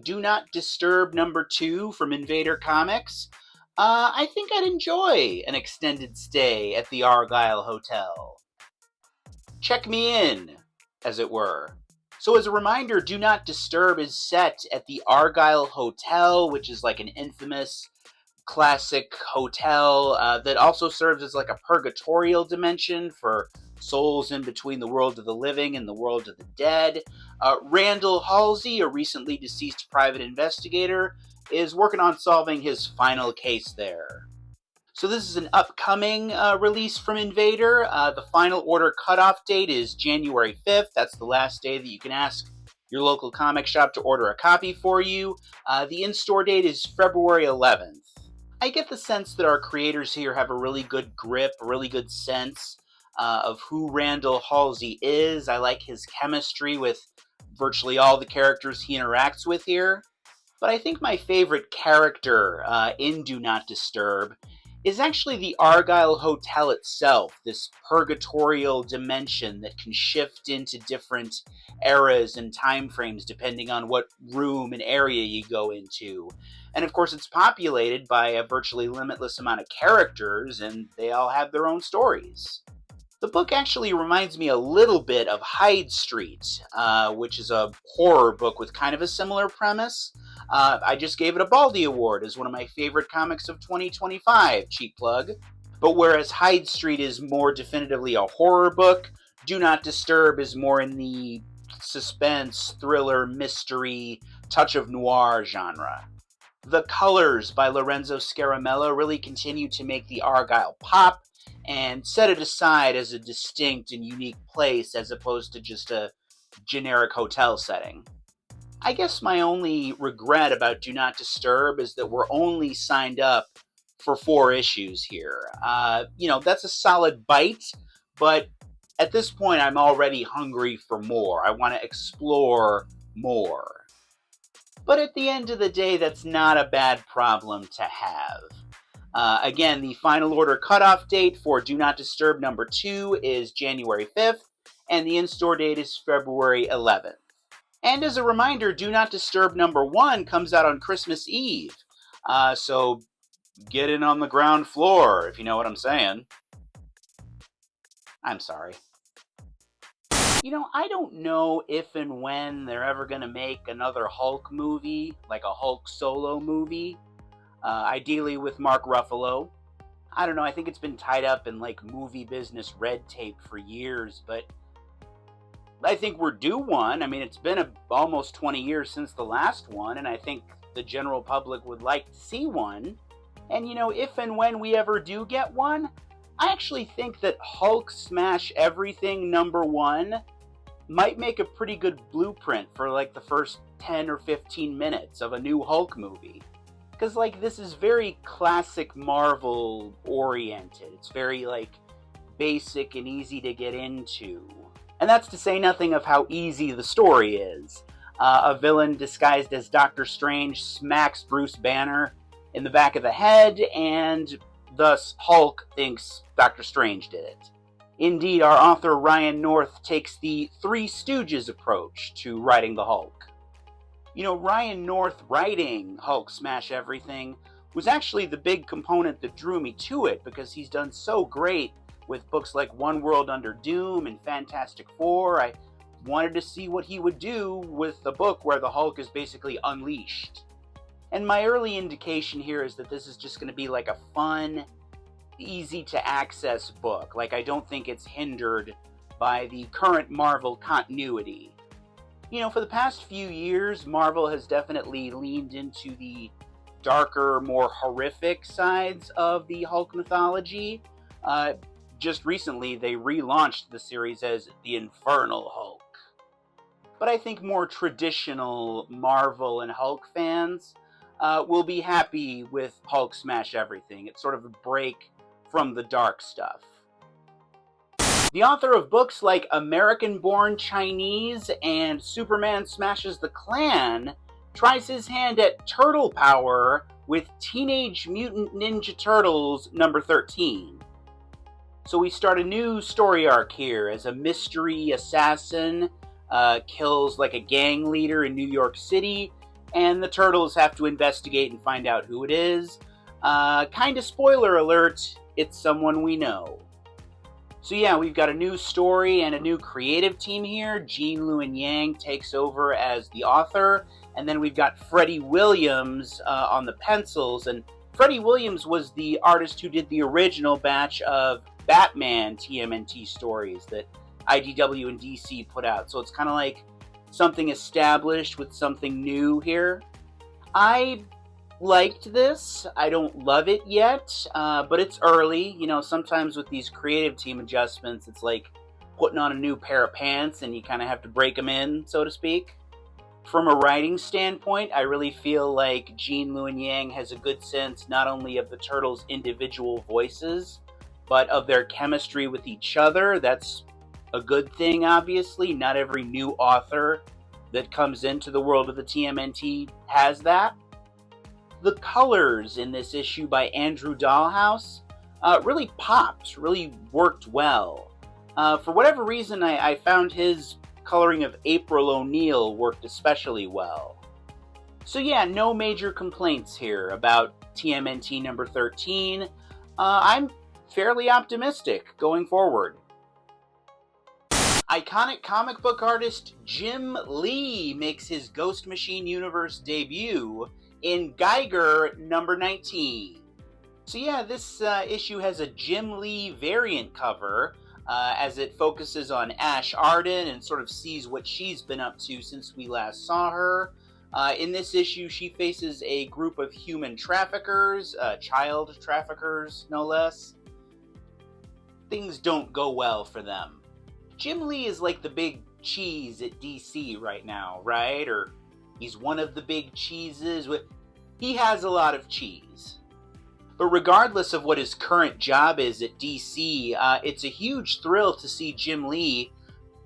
Do Not Disturb #2 from Invader Comics, I think I'd enjoy an extended stay at the Argyle Hotel. Check me in, as it were. So as a reminder, Do Not Disturb is set at the Argyle Hotel, which is like an infamous classic hotel that also serves as like a purgatorial dimension for souls in between the world of the living and the world of the dead. Randall Halsey, a recently deceased private investigator, is working on solving his final case there. So this is an upcoming release from Invader. The final order cutoff date is January 5th. That's the last day that you can ask your local comic shop to order a copy for you. The in-store date is February 11th. I get the sense that our creators here have a really good grip, a really good sense of who Randall Halsey is. I like his chemistry with virtually all the characters he interacts with here. But I think my favorite character in Do Not Disturb is actually the Argyle Hotel itself, this purgatorial dimension that can shift into different eras and time frames depending on what room and area you go into. And of course, it's populated by a virtually limitless amount of characters, and they all have their own stories. The book actually reminds me a little bit of Hyde Street, which is a horror book with kind of a similar premise. I just gave it a Baldy Award as one of my favorite comics of 2025, cheap plug. But whereas Hyde Street is more definitively a horror book, Do Not Disturb is more in the suspense, thriller, mystery, touch of noir genre. The colors by Lorenzo Scaramello really continue to make the Argyle pop and set it aside as a distinct and unique place as opposed to just a generic hotel setting. I guess my only regret about Do Not Disturb is that we're only signed up for 4 issues here. That's a solid bite, but at this point I'm already hungry for more. I want to explore more. But at the end of the day, that's not a bad problem to have. Again, the final order cutoff date for Do Not Disturb #2 is January 5th, and the in-store date is February 11th. And as a reminder, Do Not Disturb #1 comes out on Christmas Eve, so get in on the ground floor, if you know what I'm saying. I'm sorry. I don't know if and when they're ever going to make another Hulk movie, like a Hulk solo movie, ideally with Mark Ruffalo. I don't know, I think it's been tied up in like movie business red tape for years, but I think we're due one. I mean, it's been almost 20 years since the last one, and I think the general public would like to see one. And if and when we ever do get one, I actually think that Hulk Smash Everything #1 might make a pretty good blueprint for like the first 10 or 15 minutes of a new Hulk movie. Because this is very classic Marvel oriented. It's very basic and easy to get into. And that's to say nothing of how easy the story is. A villain disguised as Doctor Strange smacks Bruce Banner in the back of the head, and thus Hulk thinks Doctor Strange did it. Indeed, our author Ryan North takes the Three Stooges approach to writing the Hulk. Ryan North writing Hulk Smash Everything was actually the big component that drew me to it, because he's done so great with books like One World Under Doom and Fantastic Four. I wanted to see what he would do with the book where the Hulk is basically unleashed. And my early indication here is that this is just going to be like a fun, easy to access book. I don't think it's hindered by the current Marvel continuity. For the past few years, Marvel has definitely leaned into the darker, more horrific sides of the Hulk mythology. Just recently, they relaunched the series as the Infernal Hulk. But I think more traditional Marvel and Hulk fans will be happy with Hulk Smash Everything. It's sort of a break from the dark stuff. The author of books like American-Born Chinese and Superman Smashes the Klan tries his hand at turtle power with Teenage Mutant Ninja Turtles #13. So we start a new story arc here as a mystery assassin kills a gang leader in New York City, and the Turtles have to investigate and find out who it is. Kind of spoiler alert, it's someone we know. So yeah, we've got a new story and a new creative team here. Gene Luen Yang takes over as the author, and then we've got Freddie Williams on the pencils. And Freddie Williams was the artist who did the original batch of Batman TMNT stories that IDW and DC put out. So it's kind of like something established with something new here. I liked this. I don't love it yet, but it's early. You know, sometimes with these creative team adjustments, it's like putting on a new pair of pants and you kind of have to break them in, so to speak. From a writing standpoint, I really feel like Gene Luen Yang has a good sense not only of the Turtles' individual voices, but of their chemistry with each other. That's a good thing, obviously. Not every new author that comes into the world of the TMNT has that. The colors in this issue by Andrew Dahlhaus really popped, really worked well. For whatever reason, I found his coloring of April O'Neil worked especially well. So yeah, no major complaints here about TMNT number 13. I'm fairly optimistic going forward. Iconic comic book artist Jim Lee makes his Ghost Machine Universe debut in Geiger number 19. So yeah, this issue has a Jim Lee variant cover as it focuses on Ash Arden and sort of sees what she's been up to since we last saw her. In this issue, she faces a group of human traffickers, child traffickers, no less. Things don't go well for them. Jim Lee is like the big cheese at DC right now, right? Or he's one of the big cheeses. He has a lot of cheese. But regardless of what his current job is at DC, it's a huge thrill to see Jim Lee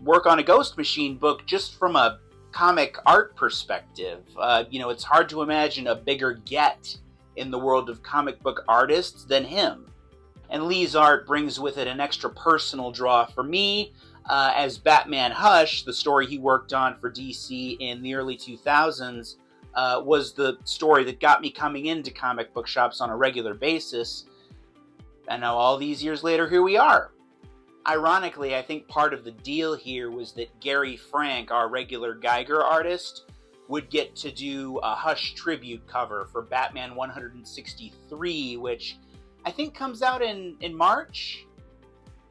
work on a Ghost Machine book just from a comic art perspective. You know, it's hard to imagine a bigger get in the world of comic book artists than him. And Lee's art brings with it an extra personal draw for me, as Batman Hush, the story he worked on for DC in the early 2000s, was the story that got me coming into comic book shops on a regular basis. And now all these years later, here we are. Ironically, I think part of the deal here was that Gary Frank, our regular Geiger artist, would get to do a Hush tribute cover for Batman 163, which I think comes out in March.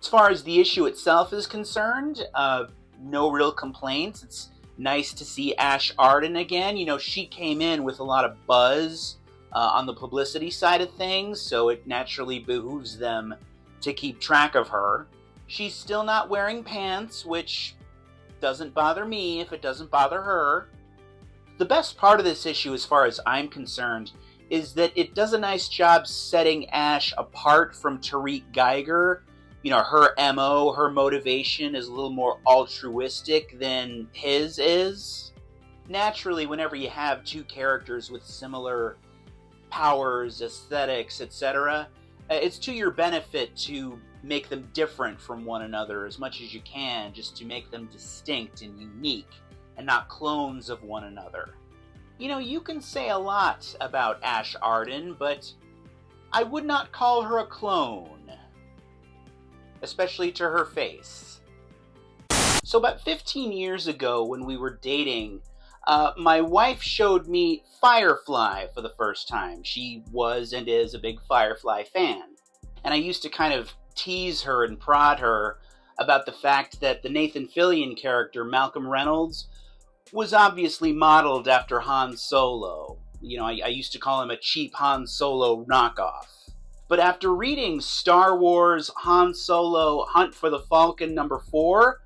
As far as the issue itself is concerned, no real complaints. It's nice to see Ash Arden again. You know, she came in with a lot of buzz on the publicity side of things, so it naturally behooves them to keep track of her. She's still not wearing pants, which doesn't bother me if it doesn't bother her. The best part of this issue, as far as I'm concerned, is that it does a nice job setting Ash apart from Tariq Geiger. You know, her MO, her motivation is a little more altruistic than his is. Naturally, whenever you have two characters with similar powers, aesthetics, etc., it's to your benefit to make them different from one another as much as you can, just to make them distinct and unique, and not clones of one another. You know, you can say a lot about Ash Arden, but I would not call her a clone. Especially to her face. So about 15 years ago when we were dating, my wife showed me Firefly for the first time. She was and is a big Firefly fan. And I used to kind of tease her and prod her about the fact that the Nathan Fillion character, Malcolm Reynolds, was obviously modeled after Han Solo. You know, I used to call him a cheap Han Solo knockoff. But after reading Star Wars Han Solo Hunt for the Falcon number 4,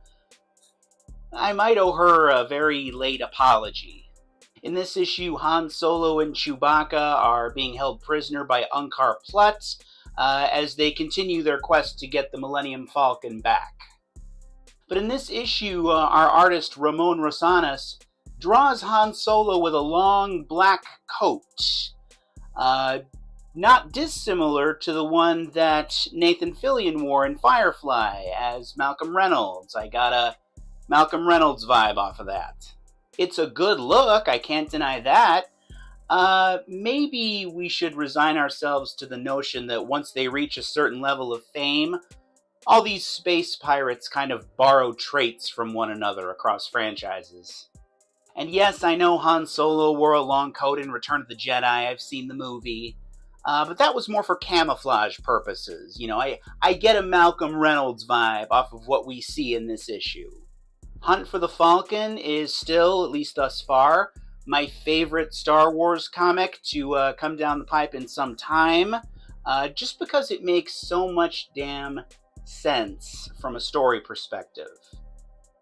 I might owe her a very late apology. In this issue, Han Solo and Chewbacca are being held prisoner by Unkar Plutt as they continue their quest to get the Millennium Falcon back. But in this issue, our artist Ramon Rosanas draws Han Solo with a long black coat. Not dissimilar to the one that Nathan Fillion wore in Firefly as Malcolm Reynolds. I got a Malcolm Reynolds vibe off of that. It's a good look, I can't deny that. Maybe we should resign ourselves to the notion that once they reach a certain level of fame, all these space pirates kind of borrow traits from one another across franchises. And yes, I know Han Solo wore a long coat in Return of the Jedi. I've seen the movie. But that was more for camouflage purposes. I get a Malcolm Reynolds vibe off of what we see in this issue. Hunt for the Falcon is still, at least thus far, my favorite Star Wars comic to come down the pipe in some time, just because it makes so much damn sense from a story perspective.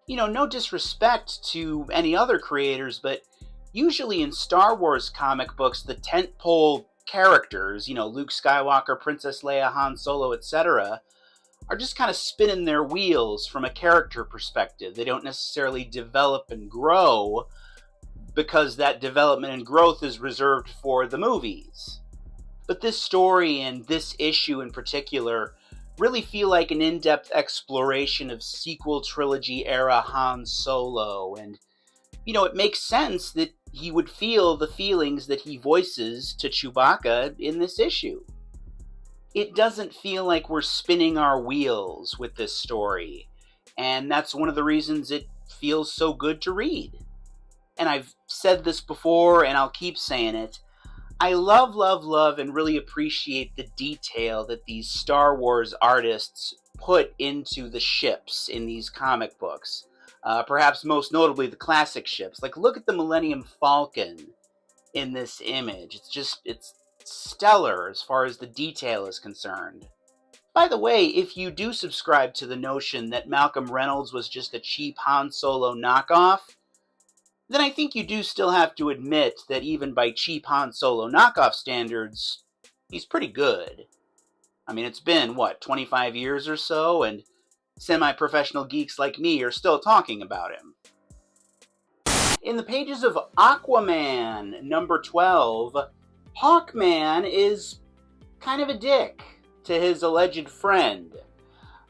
No disrespect to any other creators, but usually in Star Wars comic books, the tentpole characters, Luke Skywalker, Princess Leia, Han Solo, etc., are just kind of spinning their wheels from a character perspective. They don't necessarily develop and grow because that development and growth is reserved for the movies. But this story and this issue in particular really feel like an in-depth exploration of sequel trilogy era Han Solo, and it makes sense that he would feel the feelings that he voices to Chewbacca in this issue. It doesn't feel like we're spinning our wheels with this story, and that's one of the reasons it feels so good to read. And I've said this before, and I'll keep saying it, I love, love, love, and really appreciate the detail that these Star Wars artists put into the ships in these comic books. Perhaps most notably the classic ships. Like, look at the Millennium Falcon in this image. It's stellar as far as the detail is concerned. By the way, if you do subscribe to the notion that Malcolm Reynolds was just a cheap Han Solo knockoff, then I think you do still have to admit that even by cheap Han Solo knockoff standards, he's pretty good. I mean, it's been, 25 years or so, and semi-professional geeks like me are still talking about him. In the pages of Aquaman, number 12, Hawkman is kind of a dick to his alleged friend.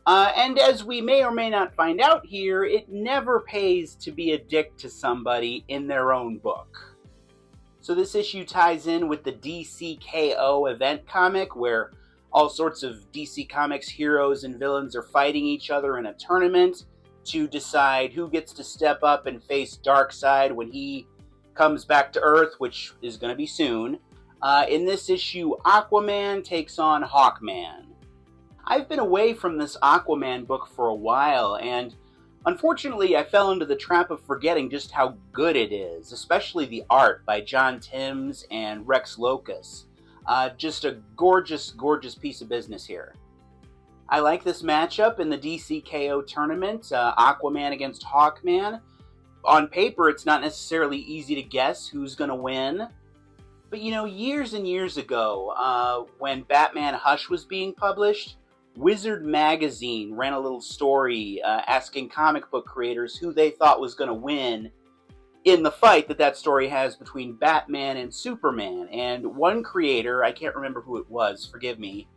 And as we may or may not find out here, it never pays to be a dick to somebody in their own book. So this issue ties in with the DCKO event comic, where all sorts of DC Comics heroes and villains are fighting each other in a tournament to decide who gets to step up and face Darkseid when he comes back to Earth, which is going to be soon. In this issue, Aquaman takes on Hawkman. I've been away from this Aquaman book for a while, and unfortunately I fell into the trap of forgetting just how good it is, especially the art by John Timms and Rex Locus. Just a gorgeous, gorgeous piece of business here. I like this matchup in the DCKO tournament, Aquaman against Hawkman. On paper, it's not necessarily easy to guess who's going to win. But years and years ago, when Batman Hush was being published, Wizard Magazine ran a little story asking comic book creators who they thought was going to win in the fight that story has between Batman and Superman. And one creator, I can't remember who it was, forgive me,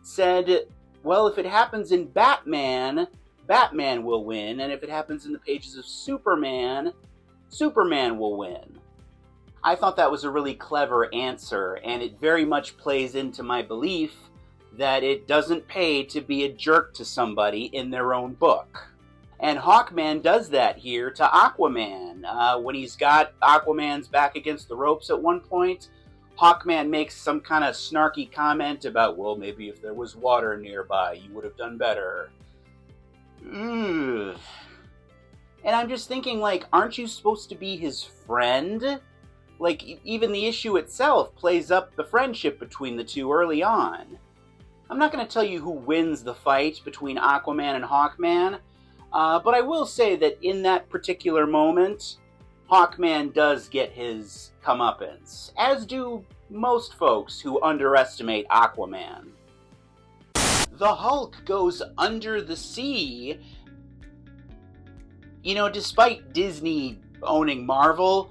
said, well, if it happens in Batman, Batman will win, and if it happens in the pages of Superman, Superman will win. I thought that was a really clever answer, and it very much plays into my belief that it doesn't pay to be a jerk to somebody in their own book. And Hawkman does that here to Aquaman. When he's got Aquaman's back against the ropes at one point, Hawkman makes some kind of snarky comment about, well, maybe if there was water nearby, you would have done better. And I'm just thinking, aren't you supposed to be his friend? Even the issue itself plays up the friendship between the two early on. I'm not going to tell you who wins the fight between Aquaman and Hawkman, but I will say that in that particular moment, Hawkman does get his comeuppance, as do most folks who underestimate Aquaman. The Hulk goes under the sea. Despite Disney owning Marvel,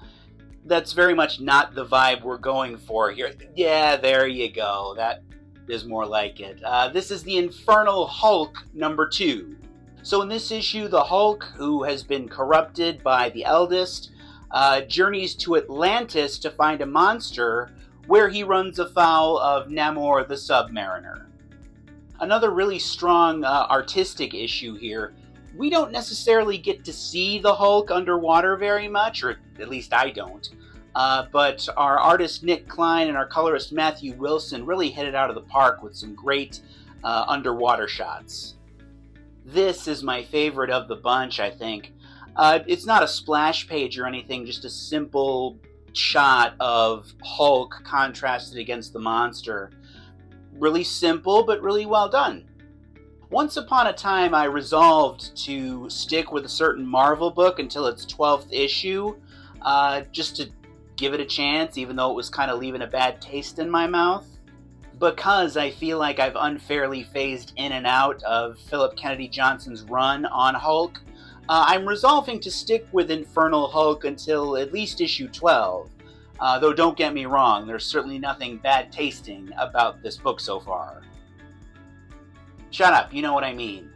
that's very much not the vibe we're going for here. Yeah, there you go. That is more like it. This is the Infernal Hulk number 2. So in this issue, the Hulk, who has been corrupted by the Eldest, journeys to Atlantis to find a monster, where he runs afoul of Namor the Submariner. Another really strong artistic issue here. We don't necessarily get to see the Hulk underwater very much, or at least I don't. But our artist Nick Klein and our colorist Matthew Wilson really hit it out of the park with some great underwater shots. This is my favorite of the bunch, I think. It's not a splash page or anything, just a simple shot of Hulk contrasted against the monster. Really simple, but really well done. Once upon a time, I resolved to stick with a certain Marvel book until its 12th issue, just to give it a chance, even though it was kind of leaving a bad taste in my mouth. Because I feel like I've unfairly phased in and out of Philip Kennedy Johnson's run on Hulk, I'm resolving to stick with Infernal Hulk until at least issue 12. Though don't get me wrong, there's certainly nothing bad tasting about this book so far. Shut up, you know what I mean.